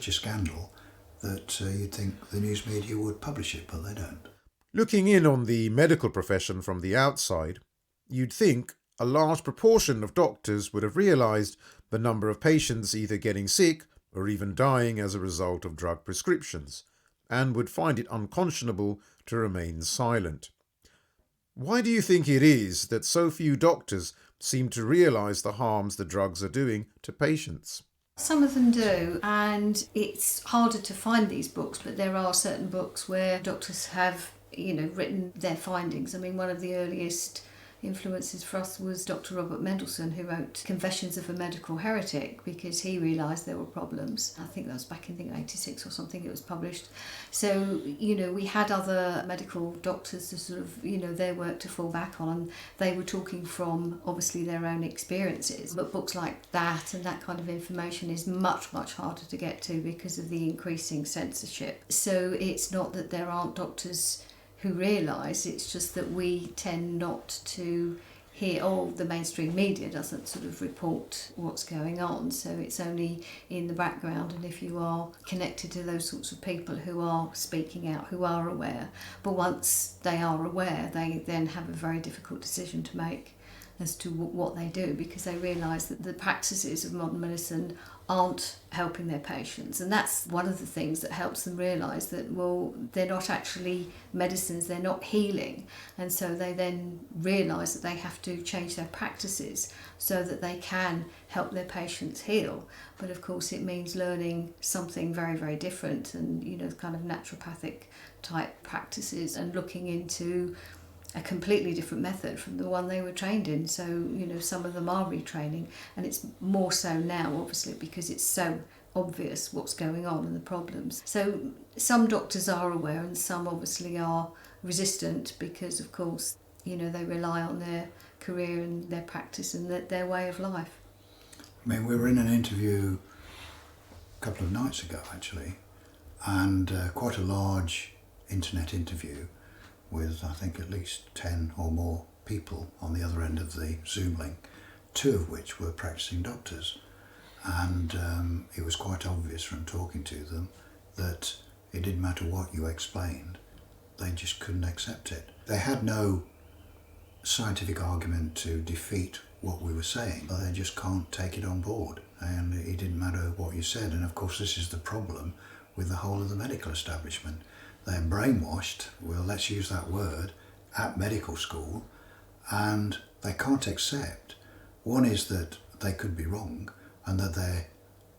It's a scandal that you'd think the news media would publish it, but they don't. Looking in on the medical profession from the outside, you'd think a large proportion of doctors would have realised the number of patients either getting sick or even dying as a result of drug prescriptions, and would find it unconscionable to remain silent. Why do you think it is that so few doctors seem to realise the harms the drugs are doing to patients? Some of them do, and it's harder to find these books, but there are certain books where doctors have, written their findings. I mean, one of the earliest influences for us was Dr. Robert Mendelssohn, who wrote Confessions of a Medical Heretic, because he realised there were problems. I think that was back in 86 or something it was published. So, we had other medical doctors to sort of, their work to fall back on, and they were talking from obviously their own experiences. But books like that and that kind of information is much, much harder to get to because of the increasing censorship. So it's not that there aren't doctors who realise, it's just that we tend not to hear, the mainstream media doesn't sort of report what's going on, so it's only in the background, and if you are connected to those sorts of people who are speaking out, who are aware, but once they are aware, they then have a very difficult decision to make as to what they do, because they realise that the practices of modern medicine aren't helping their patients, and that's one of the things that helps them realise that, they're not actually medicines, they're not healing, and so they then realise that they have to change their practices so that they can help their patients heal. But of course it means learning something very, very different, and kind of naturopathic type practices, and looking into a completely different method from the one they were trained in. So, some of them are retraining, and it's more so now, obviously, because it's so obvious what's going on and the problems. So some doctors are aware, and some obviously are resistant because, of course, they rely on their career and their practice and their way of life. I mean, we were in an interview a couple of nights ago, actually, and quite a large internet interview with, I think, at least 10 or more people on the other end of the Zoom link, 2 of which were practicing doctors. And it was quite obvious from talking to them that it didn't matter what you explained, they just couldn't accept it. They had no scientific argument to defeat what we were saying, but they just can't take it on board, and it didn't matter what you said. And of course this is the problem with the whole of the medical establishment. They're brainwashed, well, let's use that word, at medical school, and they can't accept. One is that they could be wrong, and that they're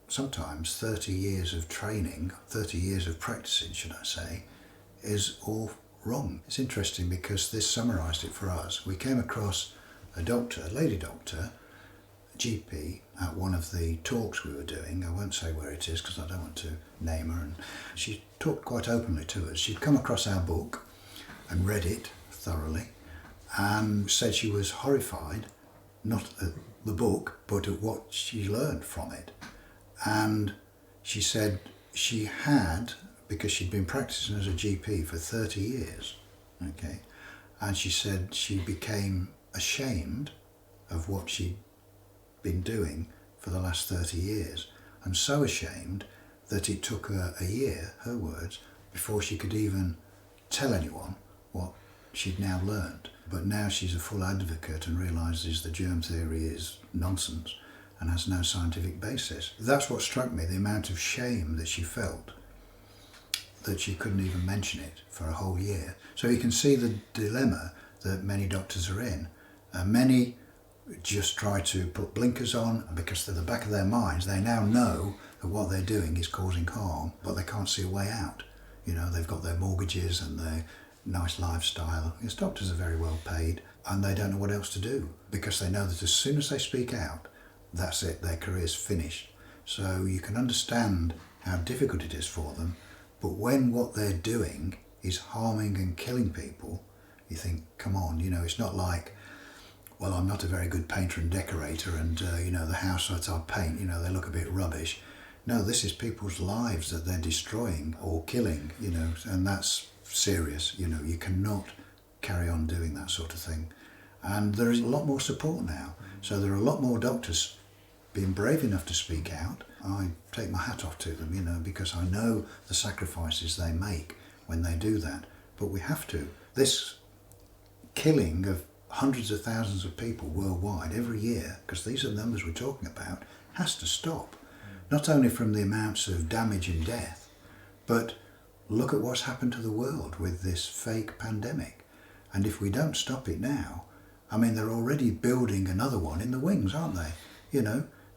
sometimes 30 years of training, 30 years of practicing, should I say, is all wrong. It's interesting because this summarised it for us. We came across a doctor, a lady doctor, GP, at one of the talks we were doing. I won't say where it is because I don't want to name her, and she talked quite openly to us. She'd come across our book and read it thoroughly and said she was horrified, not at the book, but at what she learned from it. And she said she had, because she'd been practicing as a GP for 30 years, okay, and she said she became ashamed of what she'd been doing for the last 30 years, and so ashamed that it took her a year, her words, before she could even tell anyone what she'd now learned. But now she's a full advocate and realises that germ theory is nonsense and has no scientific basis. That's what struck me, the amount of shame that she felt, that she couldn't even mention it for a whole year. So you can see the dilemma that many doctors are in. Many just try to put blinkers on, because to the back of their minds they now know that what they're doing is causing harm, but they can't see a way out. They've got their mortgages and their nice lifestyle. Because doctors are very well paid, and they don't know what else to do, because they know that as soon as they speak out, that's it, their career's finished. So you can understand how difficult it is for them, but when what they're doing is harming and killing people, you think, come on, it's not like, well, I'm not a very good painter and decorator, and the house that I paint, they look a bit rubbish. No, this is people's lives that they're destroying or killing, and that's serious. You cannot carry on doing that sort of thing. And there is a lot more support now. So there are a lot more doctors been brave enough to speak out. I take my hat off to them, because I know the sacrifices they make when they do that. But we have to. This killing of hundreds of thousands of people worldwide every year, because these are the numbers we're talking about, has to stop. Not only from the amounts of damage and death, but look at what's happened to the world with this fake pandemic. And if we don't stop it now, they're already building another one in the wings, aren't they?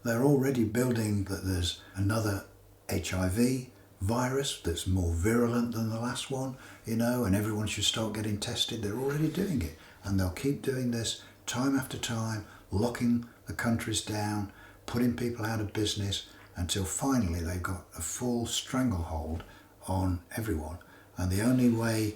They're already building that there's another HIV virus that's more virulent than the last one, and everyone should start getting tested. They're already doing it. And they'll keep doing this time after time, locking the countries down, putting people out of business, until finally they've got a full stranglehold on everyone. And the only way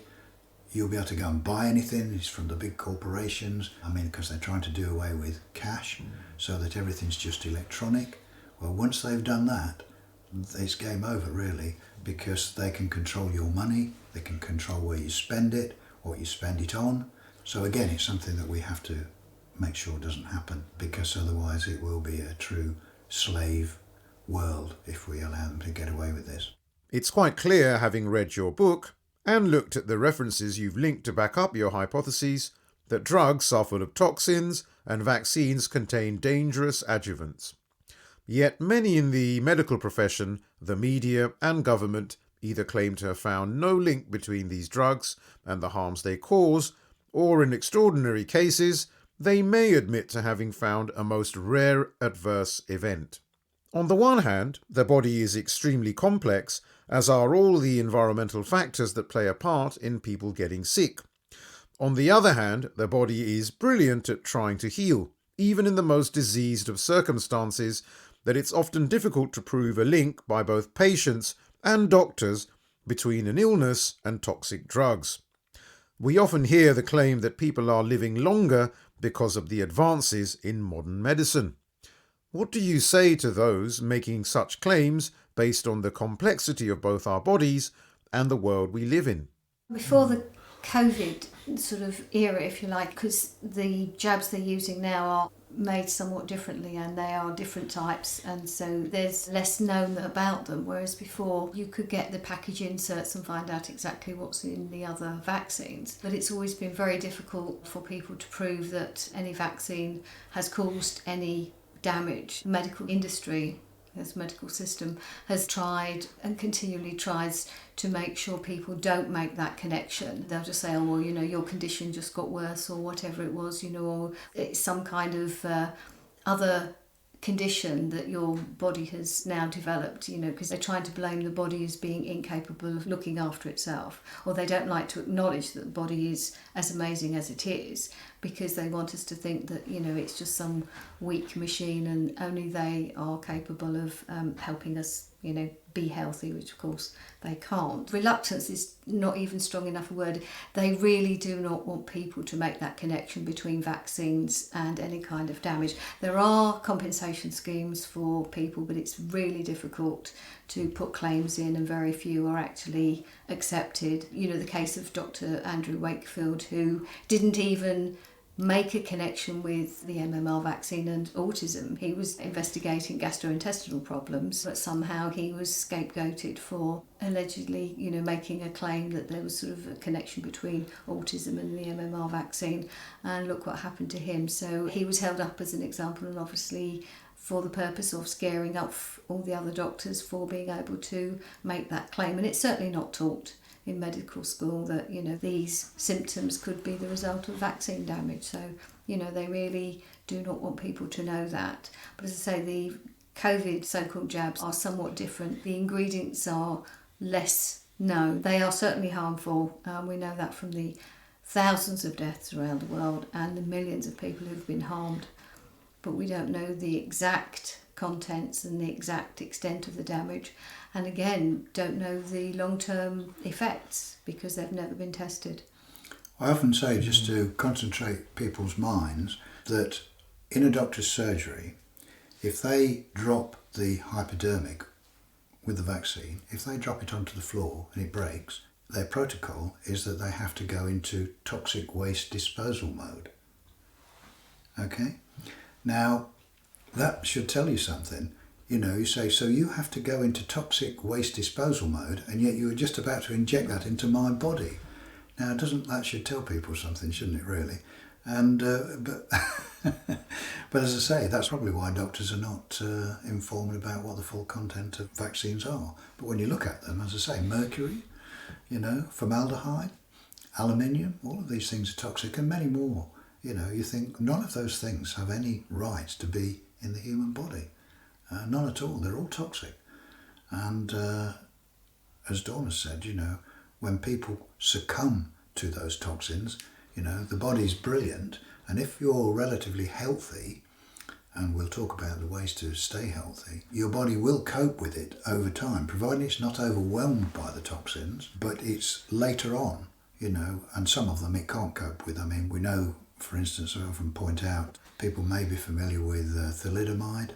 you'll be able to go and buy anything is from the big corporations. Because they're trying to do away with cash so that everything's just electronic. Well, once they've done that, it's game over really, because they can control your money, they can control where you spend it, what you spend it on. So again, it's something that we have to make sure doesn't happen, because otherwise it will be a true slave world if we allow them to get away with this. It's quite clear, having read your book and looked at the references you've linked to back up your hypotheses, that drugs are full of toxins and vaccines contain dangerous adjuvants. Yet many in the medical profession, the media and government either claim to have found no link between these drugs and the harms they cause, or in extraordinary cases, they may admit to having found a most rare adverse event. On the one hand, the body is extremely complex, as are all the environmental factors that play a part in people getting sick. On the other hand, the body is brilliant at trying to heal, even in the most diseased of circumstances, that it's often difficult to prove a link by both patients and doctors between an illness and toxic drugs. We often hear the claim that people are living longer because of the advances in modern medicine. What do you say to those making such claims based on the complexity of both our bodies and the world we live in? Before the COVID sort of era, if you like, because the jabs they're using now are made somewhat differently and they are different types, and so there's less known about them, whereas before you could get the package inserts and find out exactly what's in the other vaccines. But it's always been very difficult for people to prove that any vaccine has caused any damage. The medical industry, this medical system, has tried and continually tries to make sure people don't make that connection. They'll just say, oh, well, your condition just got worse, or whatever it was, or it's some kind of other condition that your body has now developed, because they're trying to blame the body as being incapable of looking after itself, or they don't like to acknowledge that the body is as amazing as it is, because they want us to think that it's just some weak machine and only they are capable of helping us be healthy, which of course they can't. Reluctance is not even strong enough a word. They really do not want people to make that connection between vaccines and any kind of damage. There are compensation schemes for people, but it's really difficult to put claims in, and very few are actually accepted. The case of Dr. Andrew Wakefield, who didn't even make a connection with the MMR vaccine and autism. He was investigating gastrointestinal problems, but somehow he was scapegoated for allegedly, making a claim that there was sort of a connection between autism and the MMR vaccine. And look what happened to him. So he was held up as an example, and obviously for the purpose of scaring up all the other doctors for being able to make that claim. And it's certainly not taught in medical school that these symptoms could be the result of vaccine damage. So they really do not want people to know that. But as I say, the COVID so-called jabs are somewhat different. The ingredients are less known. They are certainly harmful. We know that from the thousands of deaths around the world and the millions of people who've been harmed. But we don't know the exact contents and the exact extent of the damage, and again don't know the long-term effects because they've never been tested. I often say, just to concentrate people's minds, that in a doctor's surgery, if they drop the hypodermic with the vaccine, if they drop it onto the floor and it breaks, their protocol is that they have to go into toxic waste disposal mode. Okay? Now, that should tell you something. You say, so you have to go into toxic waste disposal mode, and yet you were just about to inject that into my body. Now, that should tell people something, shouldn't it, really? And but but as I say, that's probably why doctors are not informed about what the full content of vaccines are. But when you look at them, as I say, mercury, formaldehyde, aluminium, all of these things are toxic, and many more. You think none of those things have any right to be in the human body. None at all. They're all toxic. And as Dawn has said, when people succumb to those toxins, the body's brilliant. And if you're relatively healthy, and we'll talk about the ways to stay healthy, your body will cope with it over time, providing it's not overwhelmed by the toxins, but it's later on, and some of them it can't cope with. I mean, we know, for instance, I often point out, people may be familiar with thalidomide,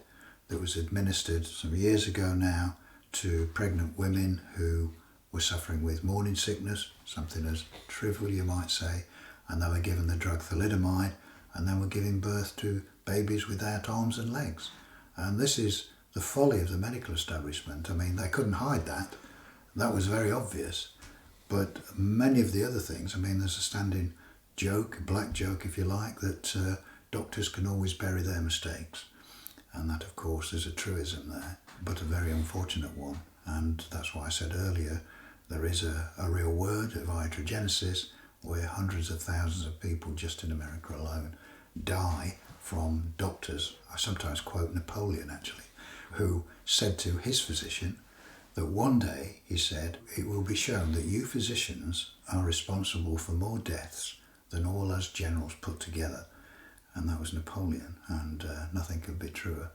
that was administered some years ago now to pregnant women who were suffering with morning sickness, something as trivial you might say, and they were given the drug thalidomide and then were giving birth to babies without arms and legs. And this is the folly of the medical establishment. I mean, they couldn't hide that. That was very obvious. But many of the other things, I mean, there's a standing joke, a black joke if you like, that doctors can always bury their mistakes. And that, of course, is a truism there, but a very unfortunate one. And that's why I said earlier, there is a real word of iatrogenesis, where hundreds of thousands of people just in America alone die from doctors. I sometimes quote Napoleon, actually, who said to his physician that one day, he said, it will be shown that you physicians are responsible for more deaths than all us generals put together. And that was Napoleon, and nothing could be truer.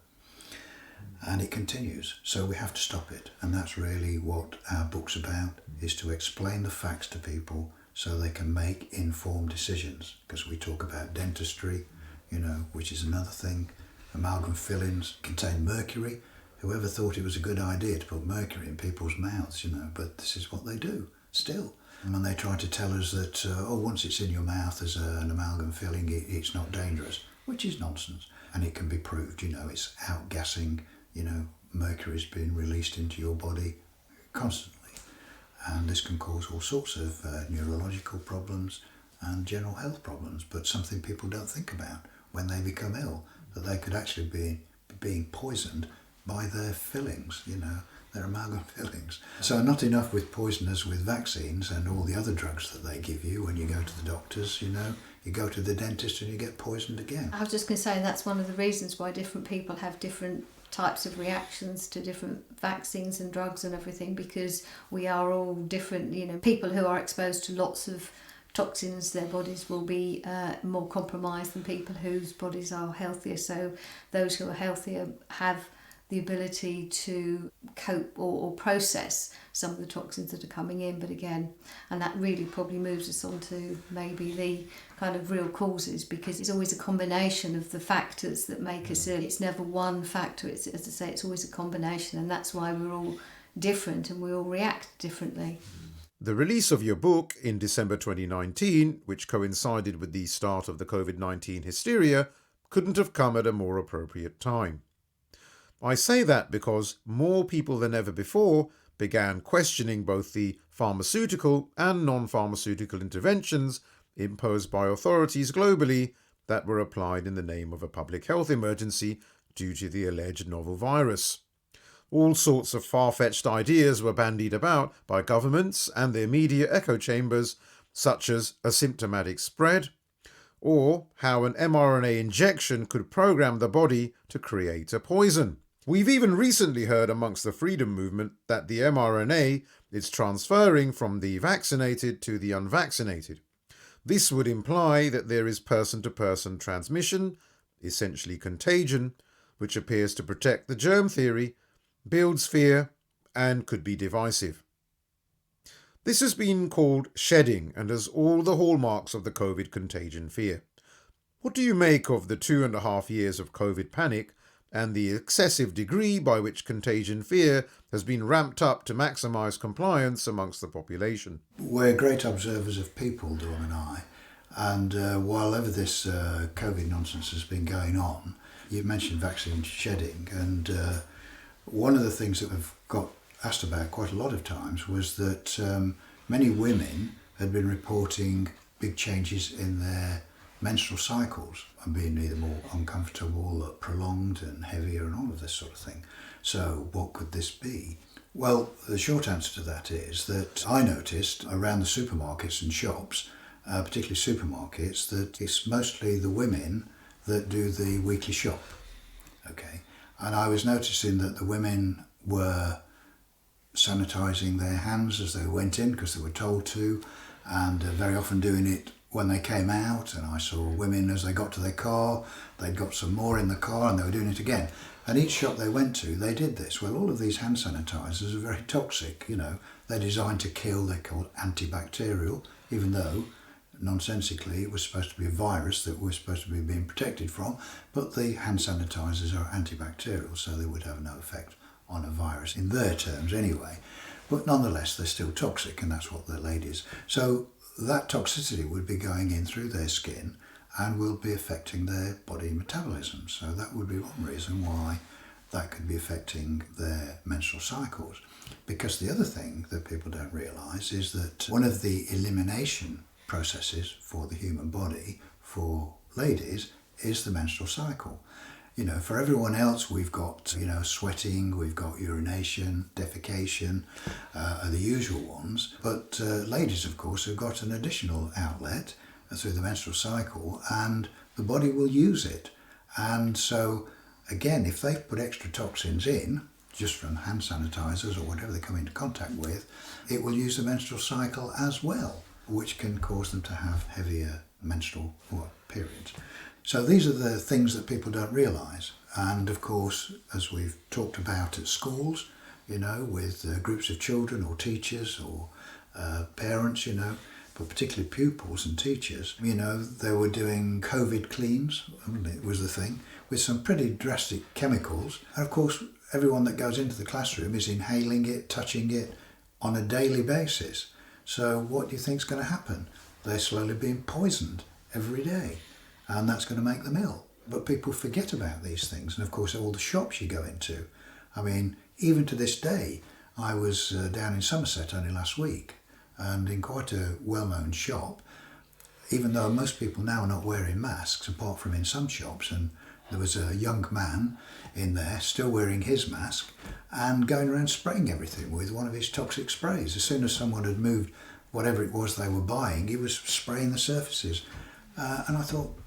And it continues, so we have to stop it. And that's really what our book's about, is to explain the facts to people so they can make informed decisions. Because we talk about dentistry, which is another thing. Amalgam fillings contain mercury. Whoever thought it was a good idea to put mercury in people's mouths, but this is what they do still. And when they try to tell us that, once it's in your mouth as an amalgam filling, it's not dangerous, which is nonsense. And it can be proved, it's outgassing, mercury's being released into your body constantly. And this can cause all sorts of neurological problems and general health problems, but something people don't think about when they become ill, that they could actually be being poisoned by their fillings, their amalgam fillings. So not enough with poisoners with vaccines and all the other drugs that they give you when you go to the doctors, you go to the dentist and you get poisoned again. I was just going to say that's one of the reasons why different people have different types of reactions to different vaccines and drugs and everything, because we are all different. People who are exposed to lots of toxins, their bodies will be more compromised than people whose bodies are healthier. So those who are healthier have the ability to cope or process some of the toxins that are coming in. But again, and that really probably moves us on to maybe the kind of real causes, because it's always a combination of the factors that make us ill. It's never one factor, as I say, it's always a combination, and that's why we're all different and we all react differently. The release of your book in December 2019, which coincided with the start of the COVID-19 hysteria, couldn't have come at a more appropriate time. I say that because more people than ever before began questioning both the pharmaceutical and non-pharmaceutical interventions imposed by authorities globally that were applied in the name of a public health emergency due to the alleged novel virus. All sorts of far-fetched ideas were bandied about by governments and their media echo chambers, such as asymptomatic spread, or how an mRNA injection could program the body to create a poison. We've even recently heard amongst the freedom movement that the mRNA is transferring from the vaccinated to the unvaccinated. This would imply that there is person-to-person transmission, essentially contagion, which appears to protect the germ theory, builds fear, and could be divisive. This has been called shedding and has all the hallmarks of the COVID contagion fear. What do you make of the 2.5 years of COVID panic and the excessive degree by which contagion fear has been ramped up to maximise compliance amongst the population? We're great observers of people, Dawn and I, and while ever this COVID nonsense has been going on, You mentioned vaccine shedding, and one of the things that we've got asked about quite a lot of times was that many women had been reporting big changes in their menstrual cycles and being either more uncomfortable or prolonged and heavier and all of this sort of thing. So what could this be? Well, the short answer to that is that I noticed around the supermarkets and shops, particularly supermarkets, that it's mostly the women that do the weekly shop. Okay, and I was noticing that the women were sanitising their hands as they went in because they were told to, and very often doing it when they came out. And I saw women as they got to their car, they'd got some more in the car and they were doing it again. And each shop they went to, they did this. Well, all of these hand sanitisers are very toxic, you know. They're designed to kill, they're called antibacterial, even though nonsensically it was supposed to be a virus that we're supposed to be being protected from, but the hand sanitisers are antibacterial, so they would have no effect on a virus in their terms anyway. But nonetheless, they're still toxic, and that's what the ladies. So that toxicity would be going in through their skin and will be affecting their body metabolism. So that would be one reason why that could be affecting their menstrual cycles. Because the other thing that people don't realise is that one of the elimination processes for the human body for ladies is the menstrual cycle. You know, for everyone else, we've got, you know, sweating, we've got urination, defecation, are the usual ones. But ladies, of course, have got an additional outlet through the menstrual cycle, and the body will use it. And so, again, if they put extra toxins in, just from hand sanitisers or whatever they come into contact with, it will use the menstrual cycle as well, which can cause them to have heavier menstrual periods. So these are the things that people don't realise. And of course, as we've talked about at schools, you know, with groups of children or teachers or parents, you know, but particularly pupils and teachers, you know, they were doing COVID cleans, it was the thing, with some pretty drastic chemicals. And of course, everyone that goes into the classroom is inhaling it, touching it on a daily basis. So what do you think is going to happen? They're slowly being poisoned every day, and that's going to make them ill. But people forget about these things, and of course all the shops you go into. I mean, even to this day, I was down in Somerset only last week, and in quite a well-known shop, even though most people now are not wearing masks, apart from in some shops, and there was a young man in there still wearing his mask and going around spraying everything with one of his toxic sprays. As soon as someone had moved whatever it was they were buying, he was spraying the surfaces. And I thought,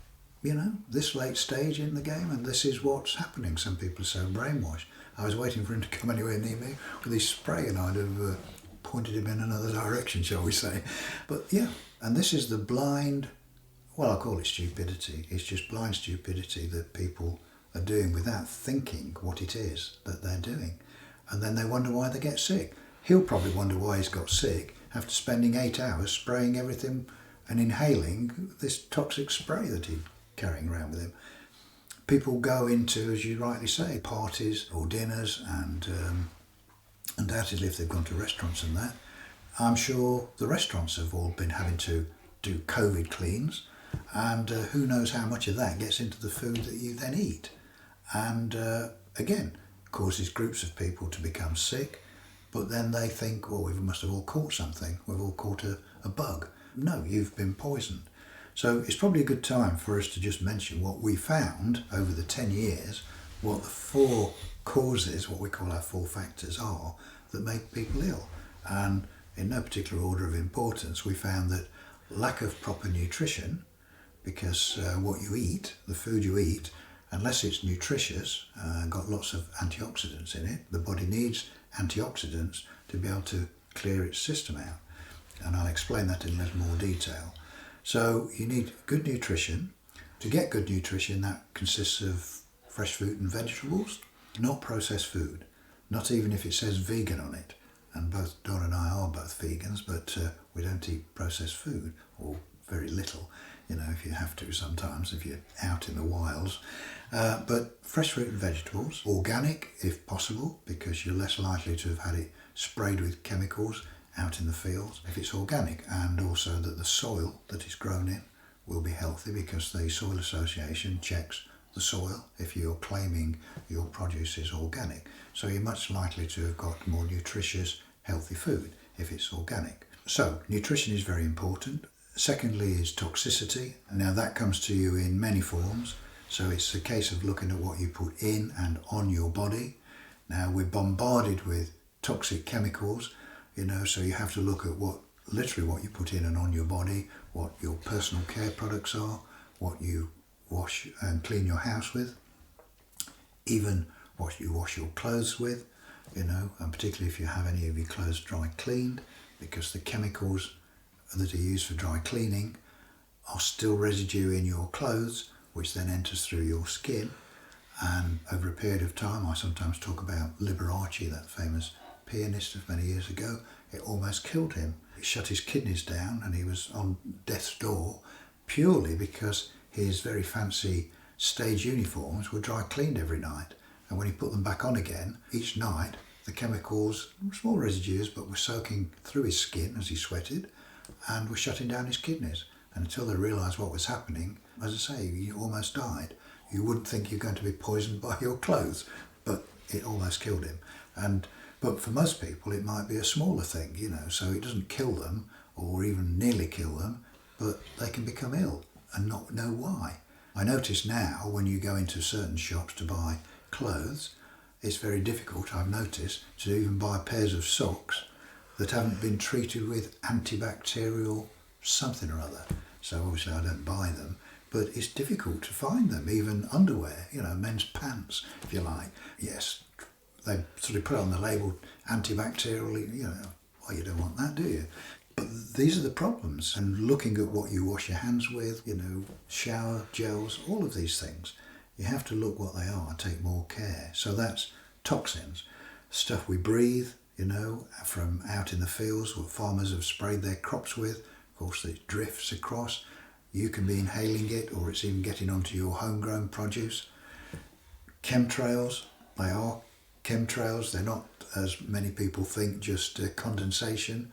you know, this late stage in the game, and this is what's happening. Some people are so brainwashed. I was waiting for him to come anywhere near me with his spray, and I'd have pointed him in another direction, shall we say. But yeah, and this is the blind, well, I call it stupidity. It's just blind stupidity that people are doing without thinking what it is that they're doing. And then they wonder why they get sick. He'll probably wonder why he's got sick after spending 8 hours spraying everything and inhaling this toxic spray that he's carrying around with him. People go into, as you rightly say, parties or dinners, and undoubtedly if they've gone to restaurants and that, I'm sure the restaurants have all been having to do COVID cleans, and who knows how much of that gets into the food that you then eat. And again, causes groups of people to become sick, but then they think, well, we must have all caught something, we've all caught a bug. No, you've been poisoned. So it's probably a good time for us to just mention what we found over the 10 years, what the 4 causes, what we call our 4 factors are, that make people ill. And in no particular order of importance, we found that lack of proper nutrition, because what you eat, the food you eat, unless it's nutritious, got lots of antioxidants in it, the body needs antioxidants to be able to clear its system out. And I'll explain that in a little more detail. So you need good nutrition. To get good nutrition, that consists of fresh fruit and vegetables, not processed food, not even if it says vegan on it. And both Don and I are both vegans, but we don't eat processed food, or very little, you know, if you have to sometimes, if you're out in the wilds. But fresh fruit and vegetables, organic if possible, because you're less likely to have had it sprayed with chemicals out in the fields if it's organic, and also that the soil that it's grown in will be healthy, because the Soil Association checks the soil if you're claiming your produce is organic. So you're much likely to have got more nutritious, healthy food if it's organic. So nutrition is very important. Secondly is toxicity. Now that comes to you in many forms. So it's a case of looking at what you put in and on your body. Now we're bombarded with toxic chemicals, so you have to look at literally what you put in and on your body, what your personal care products are, what you wash and clean your house with, even what you wash your clothes with, and particularly if you have any of your clothes dry cleaned, because the chemicals that are used for dry cleaning are still residue in your clothes, which then enters through your skin. And over a period of time, I sometimes talk about Liberace, that famous pianist of many years ago. It almost killed him. It shut his kidneys down and he was on death's door purely because his very fancy stage uniforms were dry cleaned every night. And when he put them back on again, each night, the chemicals, small residues, but were soaking through his skin as he sweated and were shutting down his kidneys. And until they realised what was happening, as I say, he almost died. You wouldn't think you're going to be poisoned by your clothes, but it almost killed him. But for most people, it might be a smaller thing, so it doesn't kill them or even nearly kill them, but they can become ill and not know why. I notice now when you go into certain shops to buy clothes, it's very difficult, I've noticed, to even buy pairs of socks that haven't been treated with antibacterial something or other. So obviously I don't buy them, but it's difficult to find them, even underwear, men's pants, if you like. Yes, they sort of put on the label antibacterial, well, you don't want that, do you? But these are the problems. And looking at what you wash your hands with, shower gels, all of these things, you have to look what they are and take more care. So that's toxins, stuff we breathe, from out in the fields, what farmers have sprayed their crops with. Of course, it drifts across. You can be inhaling it, or it's even getting onto your homegrown produce. Chemtrails, they are chemtrails. They're not, as many people think, just condensation.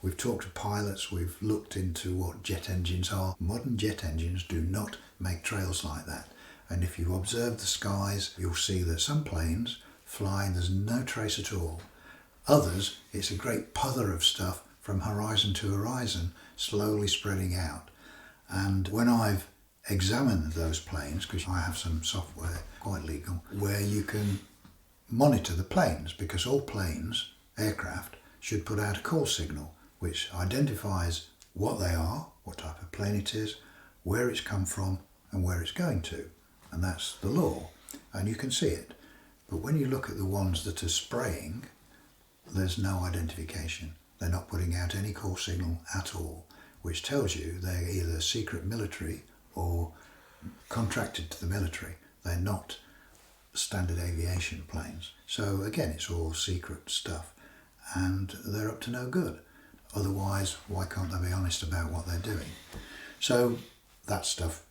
We've talked to pilots, we've looked into what jet engines are. Modern jet engines do not make trails like that. And if you observe the skies, you'll see that some planes fly and there's no trace at all. Others, it's a great pother of stuff from horizon to horizon, slowly spreading out. And when I've examined those planes, because I have some software, quite legal, where you can monitor the planes, because all planes, aircraft, should put out a call signal which identifies what they are, what type of plane it is, where it's come from and where it's going to. And that's the law, and you can see it. But when you look at the ones that are spraying, there's no identification. They're not putting out any call signal at all, which tells you they're either secret military or contracted to the military. They're not standard aviation planes. So again, it's all secret stuff and they're up to no good. Otherwise, why can't they be honest about what they're doing? So that stuff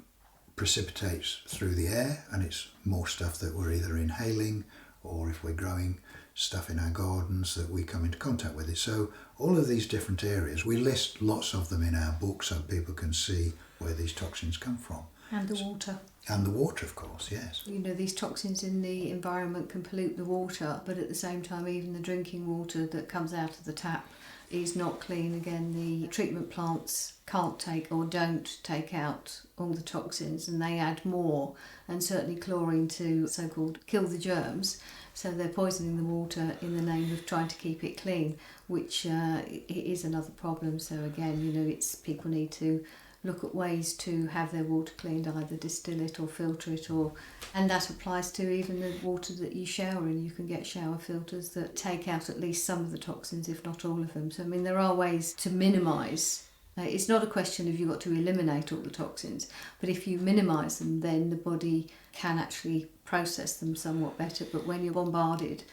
precipitates through the air, and it's more stuff that we're either inhaling or if we're growing stuff in our gardens that we come into contact with it. So all of these different areas, we list lots of them in our book so people can see where these toxins come from. And the water. And the water, of course, yes. These toxins in the environment can pollute the water, but at the same time, even the drinking water that comes out of the tap is not clean. Again, the treatment plants can't take or don't take out all the toxins, and they add more, and certainly chlorine to so-called kill the germs. So they're poisoning the water in the name of trying to keep it clean, which it is another problem. So again, it's people need to look at ways to have their water cleaned, either distill it or filter it, and that applies to even the water that you shower in. You can get shower filters that take out at least some of the toxins, if not all of them. So there are ways to minimise. It's not a question of you've got to eliminate all the toxins, but if you minimise them, then the body can actually process them somewhat better. But when you're bombarded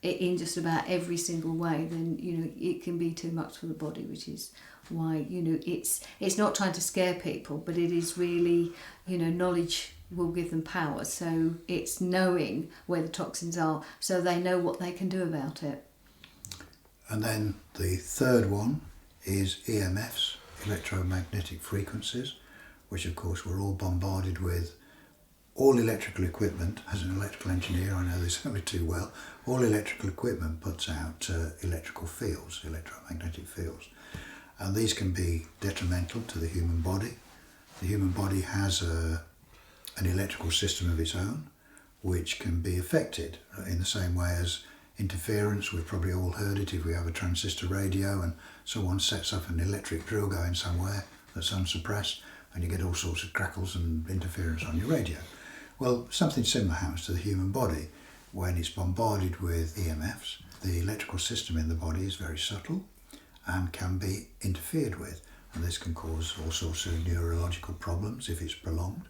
in just about every single way, then it can be too much for the body, which is why it's not trying to scare people, but it is really knowledge will give them power. So it's knowing where the toxins are so they know what they can do about it. And then the third one is EMFs, electromagnetic frequencies, which of course we're all bombarded with all electrical equipment, as an electrical engineer I know this only too well, all electrical equipment puts out electrical fields, electromagnetic fields. And these can be detrimental to the human body. The human body has an electrical system of its own, which can be affected in the same way as interference. We've probably all heard it if we have a transistor radio and someone sets up an electric drill going somewhere that's unsuppressed, and you get all sorts of crackles and interference on your radio. Well, something similar happens to the human body when it's bombarded with EMFs. The electrical system in the body is very subtle and can be interfered with, and this can cause all sorts of neurological problems if it's prolonged,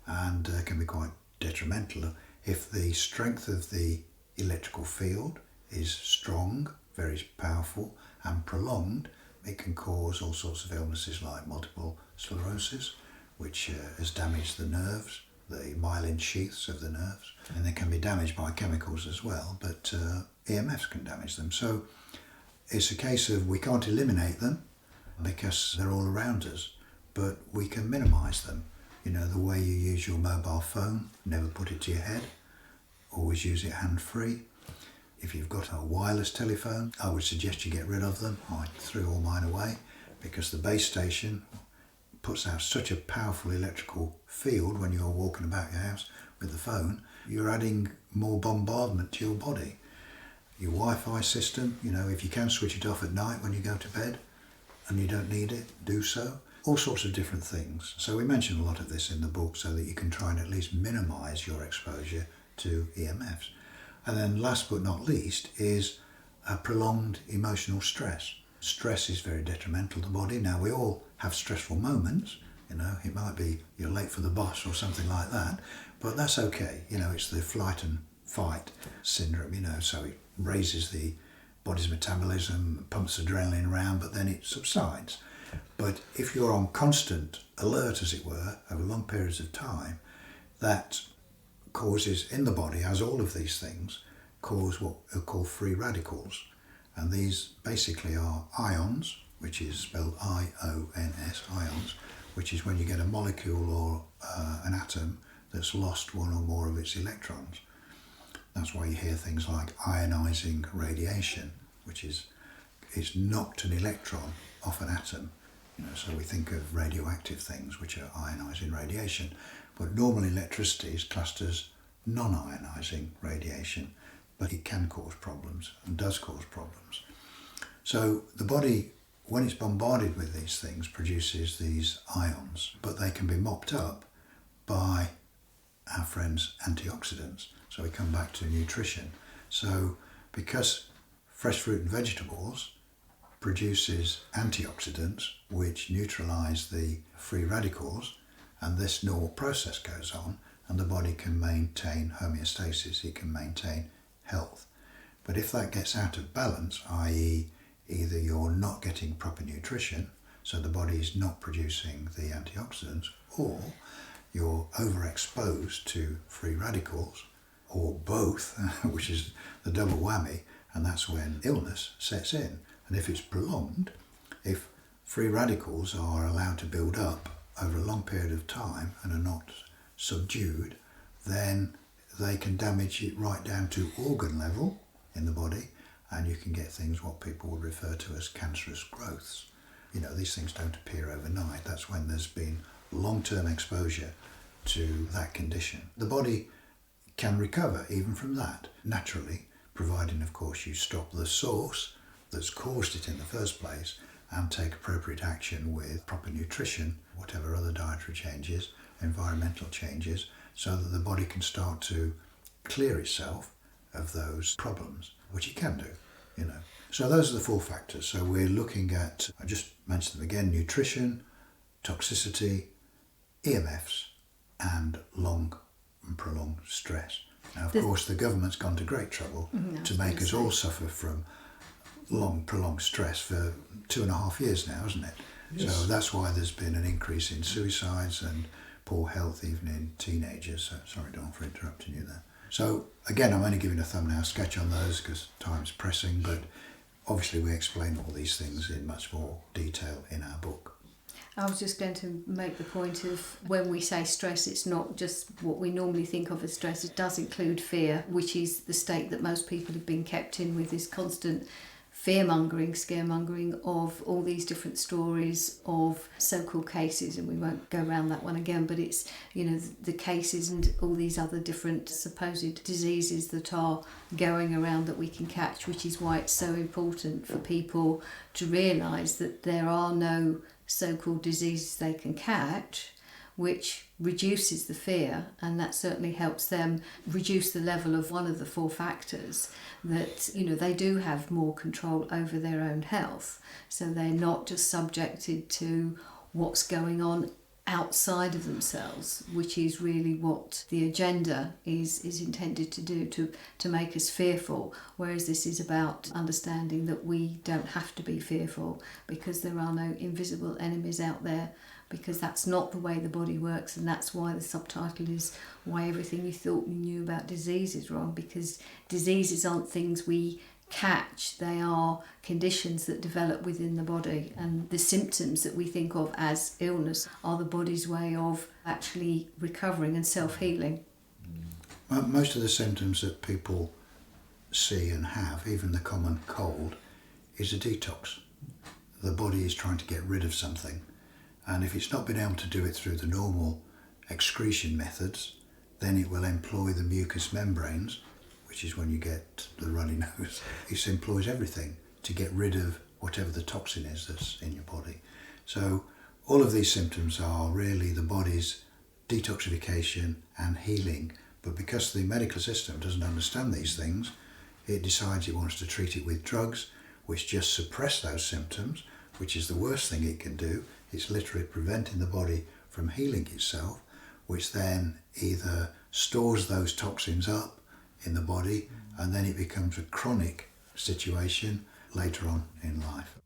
and can be quite detrimental. If the strength of the electrical field is strong, very powerful and prolonged, it can cause all sorts of illnesses like multiple sclerosis, which has damaged the nerves, the myelin sheaths of the nerves, and they can be damaged by chemicals as well, but EMFs can damage them. So it's a case of we can't eliminate them because they're all around us, but we can minimise them. You know, the way you use your mobile phone, never put it to your head, always use it hand-free. If you've got a wireless telephone, I would suggest you get rid of them. I threw all mine away because the base station puts out such a powerful electrical field when you're walking about your house with the phone. You're adding more bombardment to your body. Your Wi-Fi system, you know, if you can switch it off at night when you go to bed and you don't need it, do so. All sorts of different things. So we mention a lot of this in the book so that you can try and at least minimise your exposure to EMFs. And then last but not least is a prolonged emotional stress. Stress is very detrimental to the body. Now we all have stressful moments, you know, it might be you're late for the bus or something like that, but that's okay. You know, it's the flight and fight syndrome, you know, so it raises the body's metabolism, pumps adrenaline around, but then it subsides. But if you're on constant alert, as it were, over long periods of time, that causes in the body, as all of these things, cause what are called free radicals. And these basically are ions, which is spelled I-O-N-S, ions, which is when you get a molecule or an atom that's lost one or more of its electrons. That's why you hear things like ionizing radiation, which is it's knocked an electron off an atom. You know, so we think of radioactive things, which are ionizing radiation. But normally electricity is classed as non-ionizing radiation, but it can cause problems and does cause problems. So the body, when it's bombarded with these things, produces these ions, but they can be mopped up by our friends antioxidants. So we come back to nutrition. So because fresh fruit and vegetables produces antioxidants which neutralise the free radicals, and this normal process goes on, and the body can maintain homeostasis, it can maintain health. But if that gets out of balance, i.e. either you're not getting proper nutrition, so the body is not producing the antioxidants, or you're overexposed to free radicals, or both, which is the double whammy, and that's when illness sets in. And if it's prolonged, if free radicals are allowed to build up over a long period of time and are not subdued, then they can damage it right down to organ level in the body, and you can get things what people would refer to as cancerous growths. You know, these things don't appear overnight. That's when there's been long-term exposure to that condition. The body can recover even from that naturally, providing of course you stop the source that's caused it in the first place and take appropriate action with proper nutrition, whatever other dietary changes, environmental changes, so that the body can start to clear itself of those problems, which it can do, you know. So those are the four factors. So we're looking at, I just mentioned them again, nutrition, toxicity, EMFs, and long and prolonged stress. Now, of course, the government's gone to great trouble to make us all suffer from long, prolonged stress for 2.5 years now, isn't it? Yes. So that's why there's been an increase in suicides and poor health even in teenagers. So, sorry, Dawn, for interrupting you there. So again, I'm only giving a thumbnail sketch on those because time's pressing, but obviously we explain all these things in much more detail in our book. I was just going to make the point of when we say stress, it's not just what we normally think of as stress. It does include fear, which is the state that most people have been kept in, with this constant fear-mongering, scaremongering of all these different stories of so-called cases, and we won't go around that one again, but it's, the cases and all these other different supposed diseases that are going around that we can catch, which is why it's so important for people to realise that there are no so-called diseases they can catch, which reduces the fear, and that certainly helps them reduce the level of one of the 4 factors that, they do have more control over their own health. So they're not just subjected to what's going on outside of themselves, which is really what the agenda is intended to do, to make us fearful, whereas this is about understanding that we don't have to be fearful because there are no invisible enemies out there, because that's not the way the body works, and that's why the subtitle is Why Everything You Thought You Knew About Disease is Wrong, because diseases aren't things we catch, they are conditions that develop within the body, and the symptoms that we think of as illness are the body's way of actually recovering and self-healing. Most of the symptoms that people see and have, even the common cold, is a detox. The body is trying to get rid of something, and if it's not been able to do it through the normal excretion methods, then it will employ the mucous membranes, which is when you get the runny nose. It employs everything to get rid of whatever the toxin is that's in your body. So all of these symptoms are really the body's detoxification and healing, but because the medical system doesn't understand these things, it decides it wants to treat it with drugs, which just suppress those symptoms, which is the worst thing it can do. It's literally preventing the body from healing itself, which then either stores those toxins up in the body, and then it becomes a chronic situation later on in life.